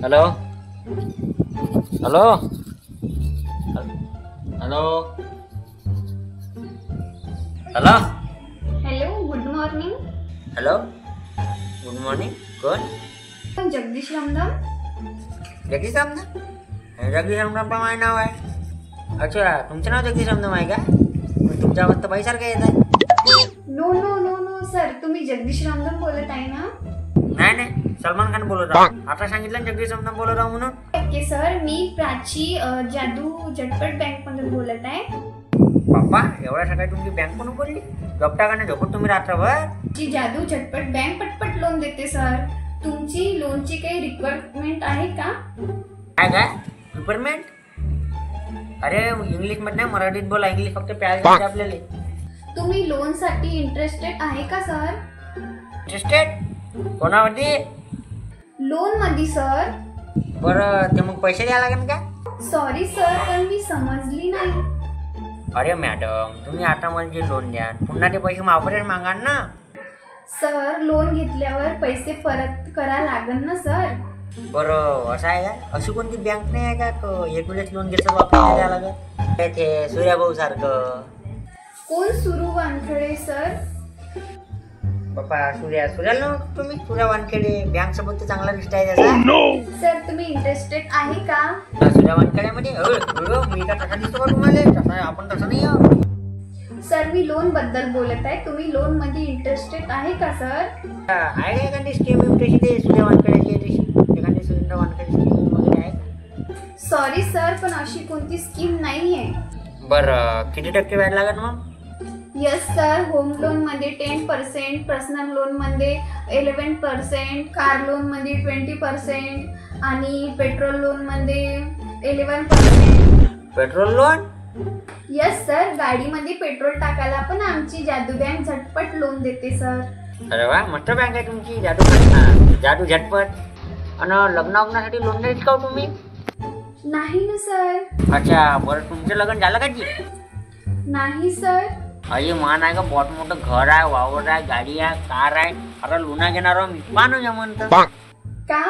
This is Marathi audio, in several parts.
Hello hello hello hello hello, good morning. Hello good morning. कोण? जगदीश रामदाम. जगदीश रामदाम? जगदीश रामदाम पण माझं नाव आहे. अच्छा, तुमचं नाव जगदीश रामदाम आहे का? तुमच्या फक्त पैसारखं येत आहे. No no no no sir, तुम्ही जगदीश रामदाम बोलत आहे ना? नाही नाही, सलमान खान बोलत आहो. आता सांगितलं जगदीश रामदाम बोलत आहो म्हणून. ओके सर, मी प्राची जादू झटपट बँक मधून बोलत आहे. बाप्पा, एवढ्या सकाळी तुमची बँक पण उघडली? झोपता का नाही झोपत तुम्ही रात्रभर? जी जादू झटपट बँक पटपट लोन देते सर. तुमची लोनची काही रिक्वायरमेंट आहे का? काय रिक्वायरमेंट? अरे इंग्लिश मध्ये नाही, मराठीत बोला. इंग्लिश फक्त प्यायला आपल्याला. तुम्ही लोन साठी इंटरेस्टेड आहे का सर? इंटरेस्टेड? कोणावरती? लोन मध्ये सर. बरं, ते मग पैसे द्यायला लागेल का? सॉरी सर, पण मी समजली नाही. अरे मॅडम, तुम्ही आता मला जे लोन द्या, पुन्हा ते पैसे वापरायला मागाल ना. सर, लोन घेतल्यावर पैसे परत करा लागेल ना सर. बरं, असं आहे का? अशी कोणती बँक नाही आहे का एक वेळेस लोन घेतलं वापरायला द्यायला लागेल? ते सूर्याभाऊ सारखं. कोण? सुरू वानखडे सर. बाप्पा, सूर्याला तुम्ही सूर्या वानखेडे बँक सोबत तर चांगला रिश्ता आहे त्याचा. सर, तुम्ही इंटरेस्टेड आहे का? सूर्या वानखेड्यामध्ये मी का तसा दिसतो का तुम्हाला? तसा आपण तसं नाही आहोत. सर, मी लोन बद्दल बोलत आहे. तुम्ही लोन मध्ये इंटरेस्टेड आहे का सर? आहे का एखादी स्कीम तशी ते सूर्या वानखेड्याची तशी एखादी सुरेंद्र वानखेडे स्कीम वगैरे आहे? सॉरी सर, पण अशी कोणती स्कीम नाही आहे. बरं, किती टक्के व्याज लागत मग? यस सर, होम लोन मध्ये 10%, पर्सनल लोन मध्ये 11%, कार लोन मध्ये 20% आणि पेट्रोल लोन मध्ये 11%. Petrol loan? यस सर, गाडीमध्ये पेट्रोल टाकायला पण आमची जादू बँक झटपट लोन देते सर. अरे वा, मस्त बँक आहे तुमची जादू झटपट. आणि लग्नासाठी लोन नाही का तुम्ही? नाही ना सर. अच्छा, बरं, तुमचं लग्न झालं का जी? नाही सर. अरे मान आहे का, बहुत मोठं घर आहे, वावर आहे, गाडी आहे, कार आहे. आता लोना घेणार मी मानू म्हणतं का?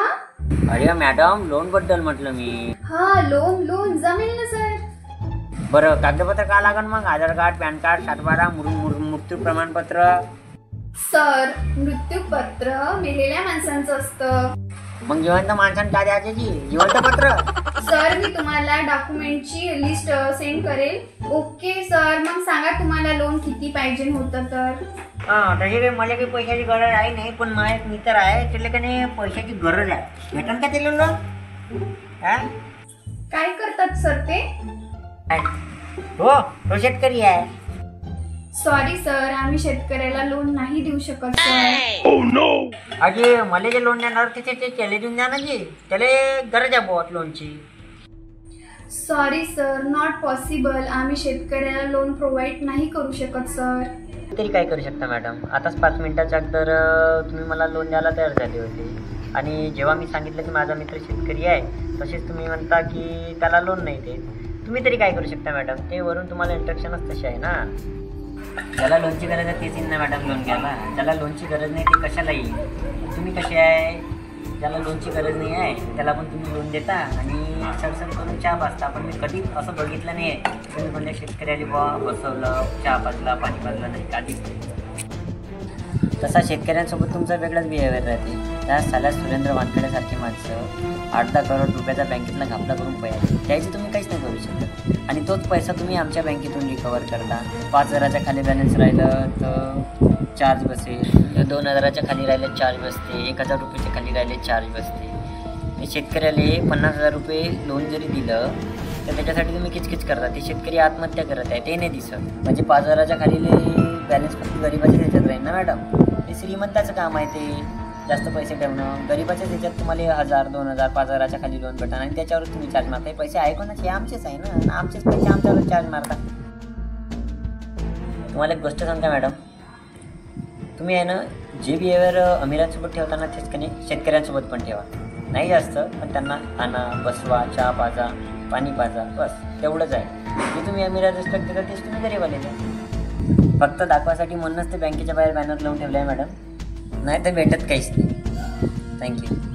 अरे मॅडम, लोन बद्दल म्हटलं मी. हा, लोन जमेल ना सर. बरं, कागदपत्र का लागेल मग? आधार कार्ड, पॅन कार्ड, 7/12, मृत्यू प्रमाणपत्र. सर, मृत्यूपत्र मेलेल्या माणसांचं असतं. मग जिवंत माणसांना काय द्यायचे जी? जिवंत पत्र? सर, मी तुम्हाला डॉक्युमेंटची लिस्ट सेंड करेल. ओके सर, मग सांगा तुम्हाला लोन किती पाहिजे होतं तर. तशी काही मला काही पैशाची गरज आहे नाही, पण माझा एक मित्र आहे, त्याला का नाही पैशाची गरज आहे. भेटन का त्याला लोन? काय करतात सर ते? हो, तो शेतकरी आहे. सॉरी सर, आम्ही शेतकऱ्याला लोन नाही देऊ शकत सर. अरे मला जे लोन देणार ते त्याला देऊन द्या ना जी. त्याला गरज आहे बहुत लोनची. Sorry sir, not possible. आम्ही शेतकऱ्याला लोन प्रोव्हाइड नाही करू शकत सर. तरी काय करू शकता मॅडम? आताच 5 मिनिटाच्या अगोदर तुम्ही मला लोन द्यायला तयार झाले होते, आणि जेव्हा मी सांगितलं की माझा मित्र शेतकरी आहे, तसेच तुम्ही म्हणता की त्याला लोन नाही देत. तुम्ही तरी काय करू शकता मॅडम? ते वरून तुम्हाला इंस्ट्रक्शनच तशी आहे ना. ज्याला लोनची गरज आहे तेच येईल ना मॅडम लोन घ्यायला. ज्याला लोनची गरज नाही ते कशाला येईल? तुम्ही कसे आहे? ज्याला लोनची गरज नाही आहे त्याला पण तुम्ही लोन देता आणि सरसर करून चहा पाजता. पण मी कधी असं बघितलं नाही आहे तुम्ही म्हणजे शेतकऱ्याला बसवलं, चहा पाजला, पाणी पाजलं नाही कधीच. तसा शेतकऱ्यांसोबत तुमचा वेगळाच बिहेवियर राहते. त्या साल्या सुरेंद्र वानखेडेसारखी माणसं 8-10 करोड रुपयाचा बँकेतला घापला करून पैसे त्याची तुम्ही काहीच नाही करू शकत. आणि तोच पैसा तुम्ही आमच्या बँकेतून रिकवर करता. 5,000च्या खाली बॅलन्स राहिलं तर चार्ज बसेल, 2,000च्या खाली राहिले चार्ज बसते, 1,000 रुपयाच्या खाली राहिले चार्ज बसते. शेतकऱ्याला 50,000 रुपये लोन जरी दिलं तर त्याच्यासाठी तुम्ही किचकिच करता. ते शेतकरी आत्महत्या करत आहे, ते नाही दिसत. म्हणजे 5,000च्या खाली बॅलन्स फक्त गरीबाच्या ह्याच्यात राहील ना मॅडम. ते श्रीमंताचं काम आहे ते जास्त पैसे ठेवणं. गरीबाच्याच ह्याच्यात तुम्हाला 1,000, 2,000, 5,000च्या खाली लोन भेटणार आणि त्याच्यावर तुम्ही चार्ज मारता. हे पैसे आहे कोणाचे? आमचेच आहे ना. आमचेच पैसे आमच्यावर चार्ज मारता. तुम्हाला एक गोष्ट सांगता मॅडम, तुम्ही आहे ना जे बिहेवियर अमिरांसोबत ठेवताना तेच की नाही शेतकऱ्यांसोबत पण ठेवा. नाही जास्त, पण त्यांना आणा, बसवा, चहा पाजा, पाणी पाजा, बस तेवढंच आहे. जे तुम्ही अमिरा रिस्पेक्ट देता तेच तुम्ही गरीबाला द्या. फक्त दाखवासाठी म्हणूनच ते बँकेच्या बाहेर बॅनर लावून ठेवलं आहे मॅडम, नाही तर भेटत काहीच नाही. थँक्यू.